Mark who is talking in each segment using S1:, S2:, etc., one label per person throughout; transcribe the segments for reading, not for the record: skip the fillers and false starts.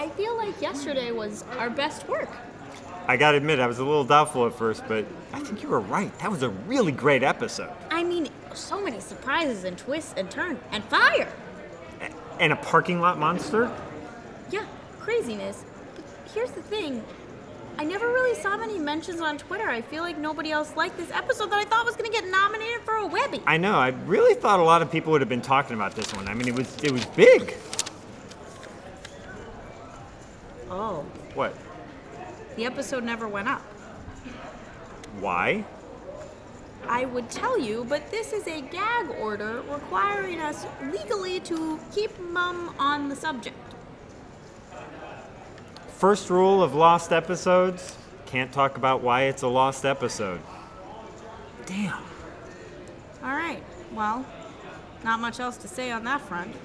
S1: I feel like yesterday was our best work.
S2: I gotta admit, I was a little doubtful at first, but I think you were right. That was a really great episode.
S1: I mean, so many surprises and twists and turns and fire.
S2: And a parking lot monster?
S1: Yeah, craziness. But here's the thing. I never really saw many mentions on Twitter. I feel like nobody else liked this episode that I thought was going to get nominated for a Webby.
S2: I know. I really thought a lot of people would have been talking about this one. I mean, it was big.
S1: Oh.
S2: What?
S1: The episode never went up.
S2: Why?
S1: I would tell you, but this is a gag order requiring us legally to keep mum on the subject.
S2: First rule of lost episodes, can't talk about why it's a lost episode. Damn.
S1: All right, well, not much else to say on that front.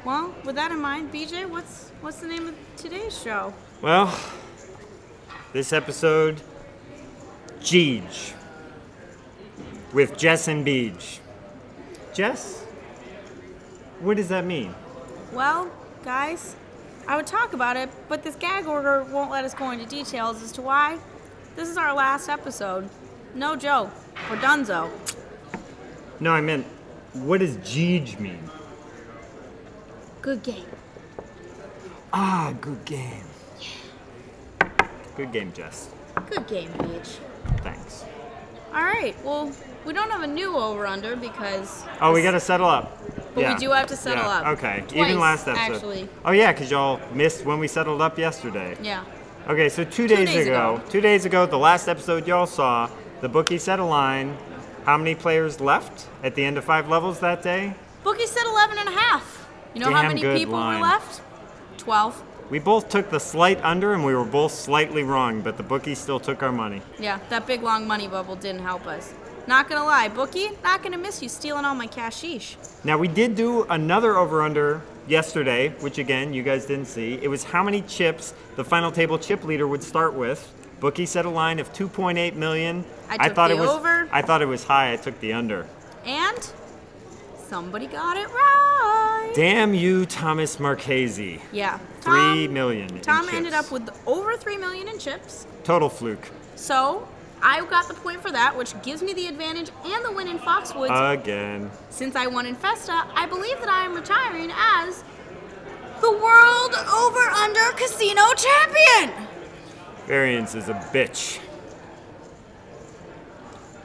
S1: Well, with that in mind, BJ, what's the name of today's show?
S2: Well, this episode, Geeg, with Jess and Beej. Jess? What does that mean?
S1: Well, guys, I would talk about it, but this gag order won't let us go into details as to why. This is our last episode. No joke. We're donezo.
S2: No, I meant, what does Geeg mean?
S1: Good game.
S2: Ah, good game. Good game, Jess.
S1: Good game, Beej.
S2: Thanks.
S1: All right, well, we don't have a new over-under because...
S2: Oh, we gotta settle up.
S1: But
S2: yeah.
S1: we do have to settle up.
S2: Okay,
S1: Twice,
S2: even last episode.
S1: Actually.
S2: Oh yeah, because y'all missed when we settled up yesterday.
S1: Yeah.
S2: Okay, so 2 days ago, 2 days ago, the last episode y'all saw, the bookie set a line. How many players left at the end of 5 levels that day?
S1: Bookie said 11 and a half. You know how many people were left? 12.
S2: We both took the slight under and we were both slightly wrong, but the bookie still took our money.
S1: Yeah, that big long money bubble didn't help us. Not gonna lie, bookie, not gonna miss you stealing all my cashish.
S2: Now we did do another over-under yesterday, which again, you guys didn't see. It was how many chips the final table chip leader would start with. Bookie set a line of 2.8 million.
S1: I thought it was over.
S2: I thought it was high. I took the under.
S1: And somebody got it right.
S2: Damn you, Thomas Marchese.
S1: Yeah.
S2: 3 million in
S1: Tom
S2: chips.
S1: ended up with over 3 million in chips.
S2: Total fluke.
S1: So I got the point for that, which gives me the advantage and the win in Foxwoods.
S2: Again.
S1: Since I won in Festa, I believe that I am retiring as the World Over-Under Casino Champion.
S2: Variance is a bitch.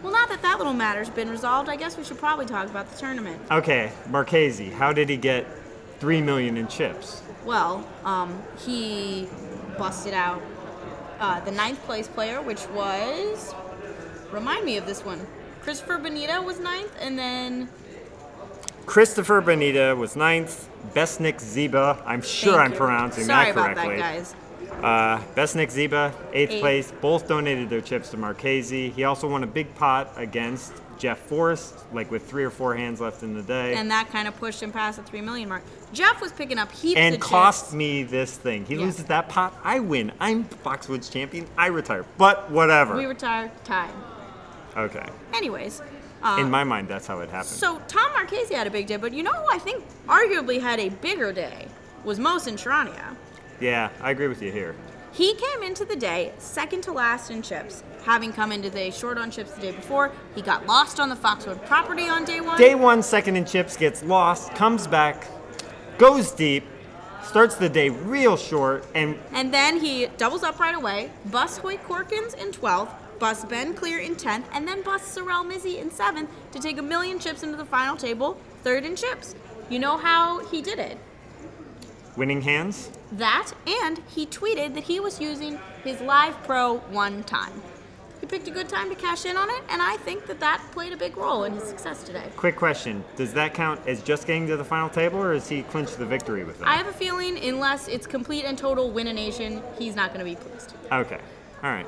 S1: Well, now that that little matter's been resolved, I guess we should probably talk about the tournament.
S2: Okay, Marchese, how did he get 3 million in chips?
S1: Well, he busted out the 9th place player, which was, remind me of this one, Christopher Bonita was 9th, and then...
S2: Christopher Bonita was 9th, Besnik Ziba, I'm sure I'm pronouncing that correctly.
S1: Sorry about that, guys.
S2: Besnik Ziba, 8th place, both donated their chips to Marchese. He also won a big pot against Jeff Forrest, like with 3 or 4 hands left in the day.
S1: And that kind of pushed him past the 3 million mark. Jeff was picking up heaps
S2: and
S1: of chips.
S2: cost me this thing. He loses that pot, I win. I'm Foxwoods champion, I retire. But whatever.
S1: We retire, tied.
S2: Okay.
S1: Anyways.
S2: In my mind, that's how it happened.
S1: So Tom Marchese had a big day, but you know who I think arguably had a bigger day was Mo Centrania.
S2: Yeah, I agree with you here.
S1: He came into the day second to last in chips, having come into the day short on chips the day before. He got lost on the Foxwood property on day 1.
S2: Day 1, second in chips, gets lost, comes back, goes deep, starts the day real short, and
S1: then he doubles up right away, busts Hoyt Corkins in 12th, busts Ben Clear in 10th, and then busts Sorrel Mizzy in 7th to take 1 million chips into the final table, 3rd in chips. You know how he did it?
S2: winning hands.
S1: That, and he tweeted that he was using his Live Pro one time. He picked a good time to cash in on it, and I think that that played a big role in his success today.
S2: Quick question. Does that count as just getting to the final table, or has he clinched the victory with that?
S1: I have a feeling, unless it's complete and total win-a-nation, he's not going to be pleased.
S2: Okay. All right.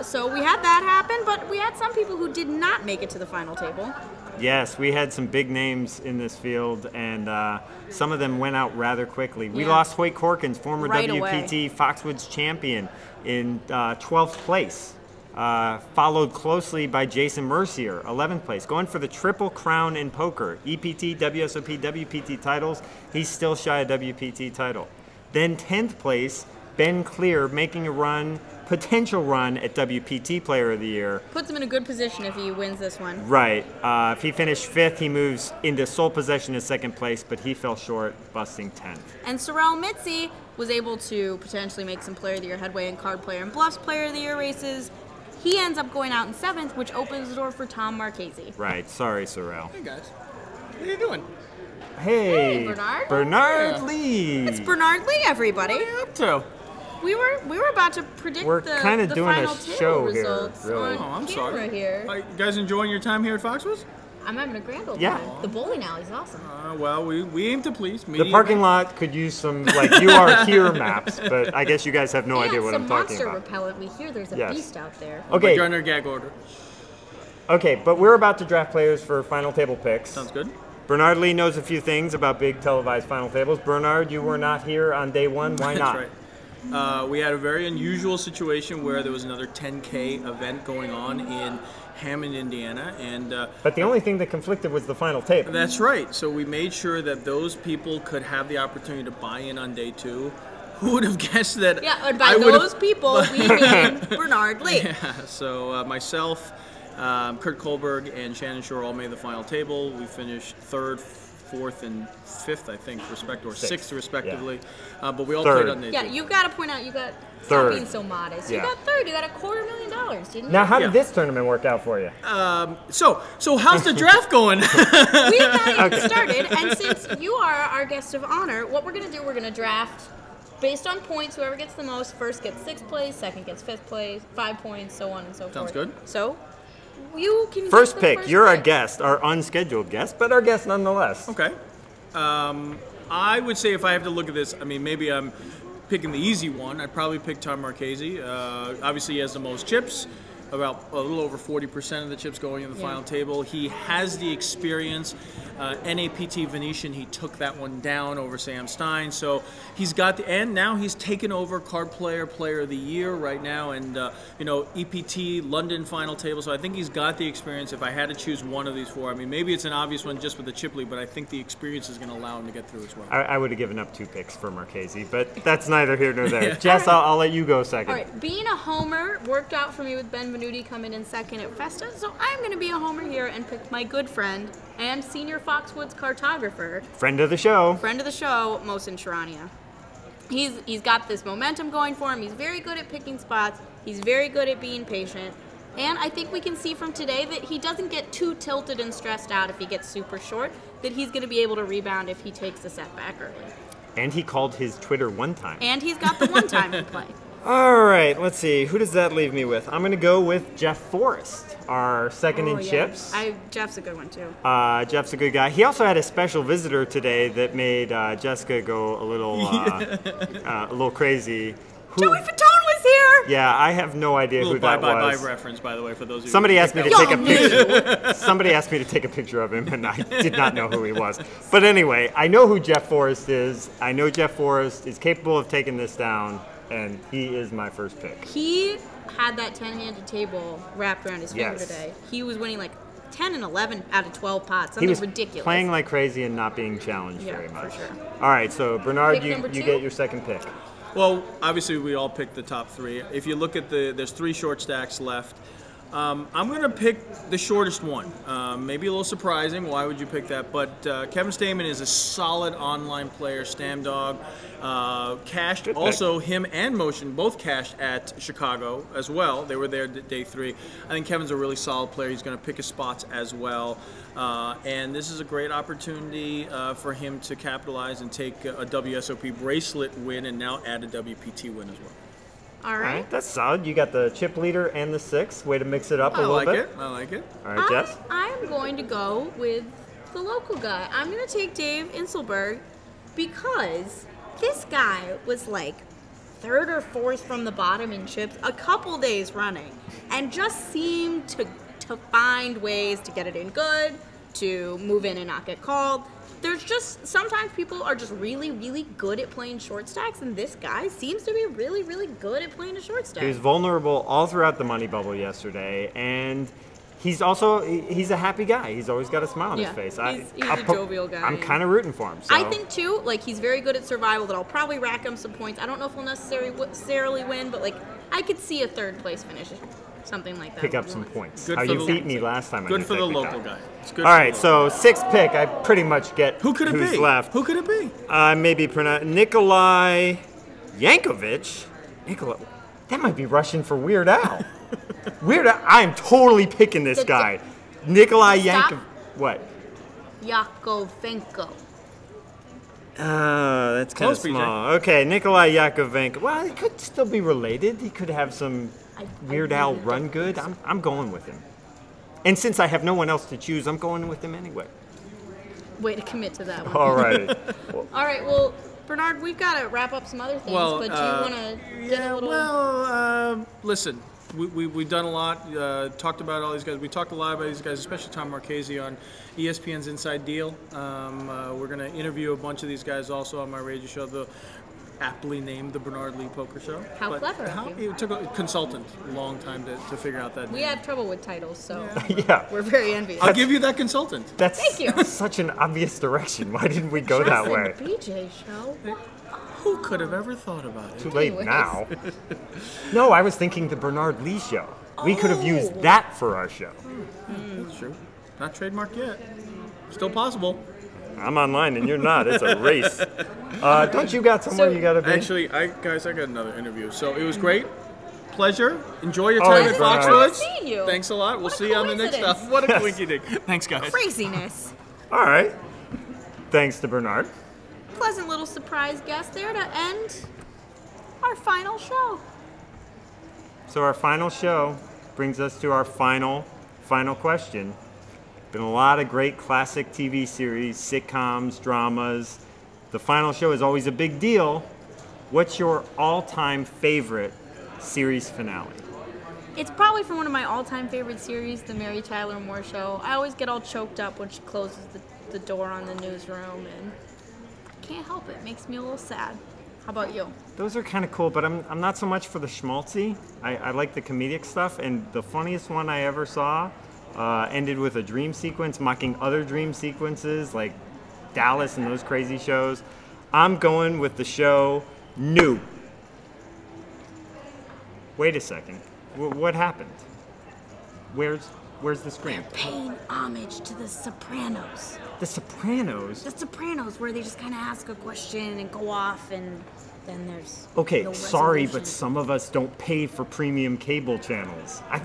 S1: So we had that happen, but we had some people who did not make it to the final table.
S2: Yes, we had some big names in this field, and some of them went out rather quickly. We
S1: Yeah.
S2: lost Hoyt Corkins, former
S1: Right
S2: WPT Foxwoods champion, in 12th place, followed closely by Jason Mercier, 11th place, going for the triple crown in poker, EPT, WSOP, WPT titles. He's still shy of WPT title. Then 10th place, Ben Clear, making a potential run at WPT Player of the Year.
S1: Puts him in a good position if he wins this one.
S2: Right. If he finished 5th, he moves into sole possession of 2nd place, but he fell short, busting 10th.
S1: And Sorrel Mitzi was able to potentially make some Player of the Year headway in Card Player and Bluffs Player of the Year races. He ends up going out in 7th, which opens the door for Tom Marchese.
S2: Right. Sorry, Sorrel.
S3: Hey, guys. What are you doing?
S2: Hey,
S1: Bernard.
S2: Bernard Lee.
S1: It's Bernard Lee, everybody.
S3: What are you up to?
S1: We were about to predict
S2: We're
S1: the
S2: kinda doing a
S1: final
S2: show
S1: table
S2: here,
S1: results
S2: really.
S1: on
S3: Oh, I'm
S1: camera
S3: sorry.
S1: here.
S3: You guys enjoying your time here at Foxwoods?
S1: I'm having a grand old
S2: Yeah.
S1: time. The bowling alley's awesome.
S3: Well, we aim to please.
S2: The parking lot could use some, like, you are here maps, but I guess you guys have no
S1: and
S2: idea what
S1: some
S2: I'm talking
S1: monster
S2: about.
S1: repellent. We hear there's a
S2: Yes.
S1: beast out there.
S2: Okay,
S3: You're under gag order.
S2: okay, but we're about to draft players for final table picks.
S3: Sounds good.
S2: Bernard Lee knows a few things about big televised final tables. Bernard, you were not here on day one. Why not?
S3: That's right. We had a very unusual situation where there was another 10K event going on in Hammond, Indiana, and
S2: But the only thing that conflicted was the final table.
S3: that's right. So we made sure that those people could have the opportunity to buy in on day 2. Who would have guessed that?
S1: Yeah, and by
S3: I would have-
S1: those people, we mean Bernard Lee.
S3: Yeah, so myself, Kurt Kohlberg, and Shannon Shore all made the final table. We finished 3rd, 4th, and 5th, I think, or 6th, respectively. But we all
S2: 3rd.
S3: played on day 2.
S1: Yeah, you got to point out, stop
S2: 3rd.
S1: being so modest.
S2: Yeah.
S1: You got 3rd. You got $250,000, didn't you?
S2: Now, how
S3: Yeah.
S2: did this tournament work out for you?
S3: So how's the draft going?
S1: We have not even started, and since you are our guest of honor, what we're going to do, we're going to draft based on points. Whoever gets the most, first gets 6th place, second gets 5th place, 5 points, so on and so forth.
S3: Sounds good.
S1: So, you can get
S2: First
S1: the
S2: pick.
S1: first
S2: You're our
S1: pick.
S2: guest, our unscheduled guest, but our guest nonetheless.
S3: Okay. I would say if I have to look at this, I mean, maybe I'm picking the easy one. I'd probably pick Tom Marchese. Obviously, he has the most chips, about a little over 40% of the chips going in the final table. He has the experience. NAPT Venetian, he took that one down over Sam Stein. So he's got and now he's taken over Card Player of the Year right now, and EPT London final table. So I think he's got the experience. If I had to choose one of these 4, I mean, maybe it's an obvious one just with the chip lead, but I think the experience is going to allow him to get through as well.
S2: I would have given up 2 picks for Marchese, but that's neither here nor there. Jess, I'll let you go second.
S1: All right, being a homer worked out for me with Ben Venuti coming in second at Festa, so I'm going to be a homer here and pick my good friend and senior Foxwoods cartographer,
S2: Friend of the show.
S1: Mohsen Sharania. He's got this momentum going for him. He's very good at picking spots. He's very good at being patient. And I think we can see from today that he doesn't get too tilted and stressed out if he gets super short, that he's going to be able to rebound if he takes a setback early.
S2: And he called his Twitter one time.
S1: And he's got the one time to play.
S2: All right, let's see. Who does that leave me with? I'm going to go with Jeff Forrest, our second in chips.
S1: Jeff's a good one, too.
S2: Jeff's a good guy. He also had a special visitor today that made Jessica go a little crazy.
S1: Joey Fatone was here!
S2: Yeah, I have no idea who that
S3: bye
S2: was.
S3: reference, by the way, for those of you.
S2: Somebody asked me to
S1: Y'all
S2: take a picture. Somebody asked me to take a picture of him, and I did not know who he was. But anyway, I know who Jeff Forrest is. I know Jeff Forrest is capable of taking this down, and he is my first pick.
S1: He had that 10-handed table wrapped around his finger
S2: Yes.
S1: today. He was winning like 10 and 11 out of 12 pots.
S2: He
S1: Something
S2: was
S1: ridiculous.
S2: playing like crazy and not being challenged
S1: Yeah,
S2: very
S1: for
S2: much.
S1: sure.
S2: All right, so Bernard,
S1: Pick
S2: you
S1: number 2?
S2: get your second pick.
S3: Well, obviously, we all picked the top 3. If you look at there's 3 short stacks left. I'm going to pick the shortest one. Maybe a little surprising. Why would you pick that? But Kevin Stamen is a solid online player. Stam Dog cashed. Also, him and Motion both cashed at Chicago as well. They were there day 3. I think Kevin's a really solid player. He's going to pick his spots as well. And this is a great opportunity for him to capitalize and take a WSOP bracelet win and now add a WPT win as well.
S1: All
S2: All
S1: right.
S2: right, that's solid. You got the chip leader and the 6. Way to mix it up a
S3: I
S2: little
S3: like
S2: bit.
S3: it. I like it.
S2: All right, Jess.
S1: I'm going to go with the local guy. I'm going to take Dave Inselberg because this guy was like 3rd or 4th from the bottom in chips a couple days running and just seemed to find ways to get it in good, to move in and not get called. There's just, sometimes people are just really, really good at playing short stacks, and this guy seems to be really, really good at playing a short stack.
S2: He was vulnerable all throughout the money bubble yesterday, and he's a happy guy. He's always got a smile on his face.
S1: He's a jovial guy.
S2: I'm kind of rooting for him. So.
S1: I think too, like he's very good at survival. That I'll probably rack him some points. I don't know if he'll necessarily win, but like I could see a third place finish, something like that.
S2: Pick up some points.
S3: Good
S2: How
S3: for
S2: you
S3: the-
S2: beat me last time.
S3: Good
S2: I
S3: for the local guy. It's good
S2: All
S3: for
S2: right,
S3: the
S2: so sixth pick, I pretty much get
S3: Who could it
S2: who's
S3: be?
S2: left.
S3: Who could it be?
S2: Maybe Nikolai Yankovic. That might be Russian for Weird Al. Weird Al, I am totally picking this guy. Nikolai
S1: Stop.
S2: Yankovic. What?
S1: Yakovenko.
S2: That's kind of
S3: Close, BJ.
S2: small. Okay, Nikolai Yakovenko. Well, he could still be related. He could have some Weird Al
S1: really
S2: run
S1: don't
S2: good.
S1: think so.
S2: I'm going with him. And since I have no one else to choose, I'm going with him anyway.
S1: Way to commit to that one.
S2: All right.
S1: All right, well, Bernard, we've got to wrap up some other things, but do you want to get a little...
S3: Well, listen, we've done a lot, talked about all these guys. We talked a lot about these guys, especially Tom Marchese on ESPN's Inside Deal. We're going to interview a bunch of these guys also on my radio show, the aptly named the Bernard Lee Poker Show.
S1: How clever of you.
S3: It took a consultant a long time to figure out that
S1: We
S3: name.
S1: have trouble with titles, so
S2: Yeah.
S1: we're very envious.
S3: I'll give you that consultant.
S2: That's
S1: Thank you.
S2: such an obvious direction. Why didn't we go
S1: Jess
S2: that
S1: and
S2: way?
S1: BJ show.
S3: Who could have ever thought about
S2: Too
S3: it?
S2: late
S1: Anyways.
S2: now. No, I was thinking the Bernard Lee show. We could have used that for our show.
S3: That's true. Not trademarked yet. Still possible.
S2: I'm online and you're not. It's a race. Don't you got somewhere you got to be?
S3: Actually, guys, I got another interview. So it was great. Pleasure. Enjoy your
S2: Oh,
S3: time
S2: it's
S3: at
S2: been nice
S3: Foxwoods.
S1: seeing you.
S3: Thanks a lot. We'll
S1: What a
S3: see you on the next
S1: coincidence.
S3: stuff. What a quinky dink. Thanks, guys.
S1: Craziness.
S2: All right. Thanks to Bernard.
S1: Pleasant little surprise guest there to end our final show.
S2: So our final show brings us to our final question. Been a lot of great classic TV series, sitcoms, dramas. The final show is always a big deal. What's your all-time favorite series finale?
S1: It's probably from one of my all-time favorite series, The Mary Tyler Moore Show. I always get all choked up when she closes the door on the newsroom, and I can't help it. It makes me a little sad. How about you?
S2: Those are kind of cool, but I'm not so much for the schmaltzy. I like the comedic stuff, and the funniest one I ever saw ended with a dream sequence mocking other dream sequences like Dallas and those crazy shows. I'm going with the show New. Wait a second. What happened? Where's the screen?
S1: Paying homage to The Sopranos.
S2: The Sopranos.
S1: The Sopranos, where they just kind of ask a question and go off, and then there's
S2: Okay,
S1: no
S2: sorry, but
S1: resolution.
S2: some of us don't pay for premium cable channels. I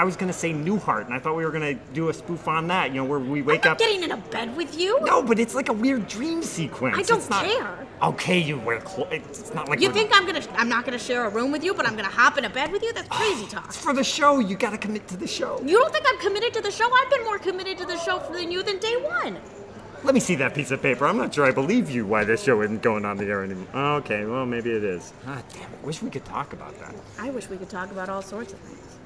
S2: was gonna say Newhart, and I thought we were gonna do a spoof on that, where we wake
S1: I'm
S2: up.
S1: not getting in a bed with you.
S2: No, but it's like a weird dream sequence.
S1: I don't
S2: It's not-
S1: care.
S2: Okay, you wear clothes. It's not like
S1: You
S2: we're-
S1: think I'm not gonna share a room with you, but I'm gonna hop in a bed with you? That's crazy talk.
S2: It's for the show. You gotta commit to the show.
S1: You don't think I'm committed to the show? I've been more committed to the show than you than day one.
S2: Let me see that piece of paper. I'm not sure I believe you why this show isn't going on the air anymore. Okay, well, maybe it is. Ah, damn it. Wish we could talk about that.
S1: I wish we could talk about all sorts of things.